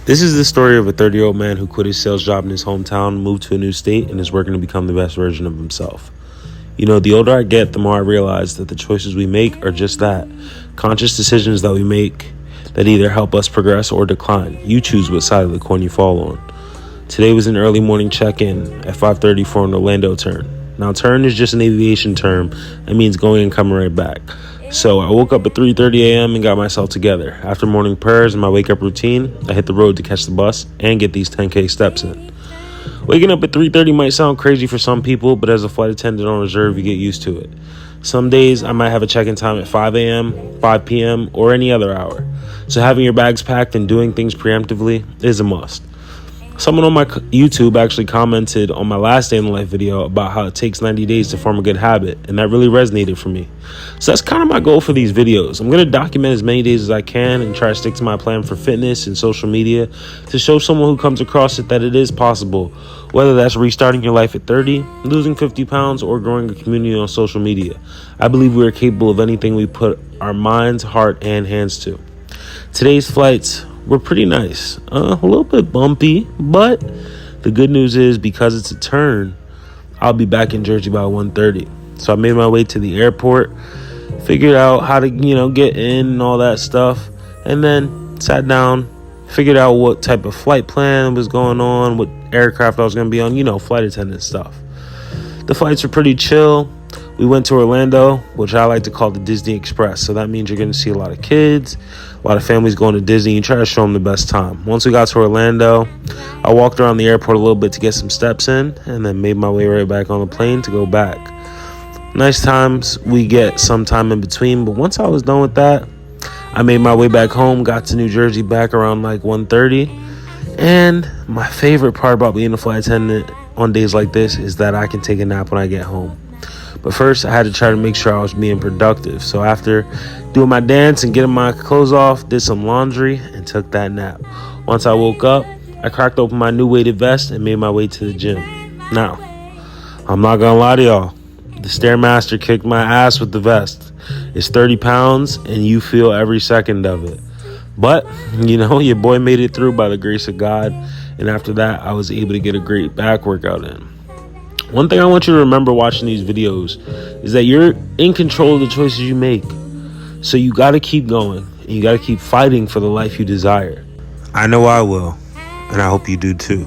This is the story of a 30-year-old man who quit his sales job in his hometown, moved to a new state, and is working to become the best version of himself. You know, the older I get, the more I realize that the choices we make are just that, conscious decisions that we make that either help us progress or decline. You choose what side of the coin you fall on. Today was an early morning check-in at 5:30 for an Orlando turn. Now, turn is just an aviation term. It means going and coming right back. So I woke up at 3:30 a.m. and got myself together. After morning prayers and my wake-up routine, I hit the road to catch the bus and get these 10K steps in. Waking up at 3:30 might sound crazy for some people, but as a flight attendant on reserve, you get used to it. Some days I might have a check-in time at 5 a.m., 5 p.m., or any other hour. So having your bags packed and doing things preemptively is a must. Someone on my YouTube actually commented on my last day in the life video about how it takes 90 days to form a good habit, and that really resonated for me. So that's kind of my goal for these videos. I'm going to document as many days as I can and try to stick to my plan for fitness and social media to show someone who comes across it that it is possible, whether that's restarting your life at 30, losing 50 pounds, or growing a community on social media. I believe we are capable of anything we put our minds, heart, and hands to. Today's flights were pretty nice, a little bit bumpy, but the good news is because it's a turn, I'll be back in Jersey by 1:30. So I made my way to the airport, figured out how to, get in and all that stuff, and then sat down, figured out what type of flight plan was going on, what aircraft I was going to be on, flight attendant stuff. The flights were pretty chill. We went to Orlando, which I like to call the Disney Express. So that means you're going to see a lot of kids, a lot of families going to Disney. You try to show them the best time. Once we got to Orlando, I walked around the airport a little bit to get some steps in and then made my way right back on the plane to go back. Nice times we get some time in between, but once I was done with that, I made my way back home, got to New Jersey back around like 1:30. And my favorite part about being a flight attendant on days like this is that I can take a nap when I get home. But first, I had to try to make sure I was being productive. So after doing my dance and getting my clothes off, did some laundry, and took that nap. Once I woke up, I cracked open my new weighted vest and made my way to the gym. Now, I'm not going to lie to y'all. The Stairmaster kicked my ass with the vest. It's 30 pounds, and you feel every second of it. But, your boy made it through by the grace of God. And after that, I was able to get a great back workout in. One thing I want you to remember watching these videos is that you're in control of the choices you make. So you got to keep going, and you got to keep fighting for the life you desire. I know I will, and I hope you do too.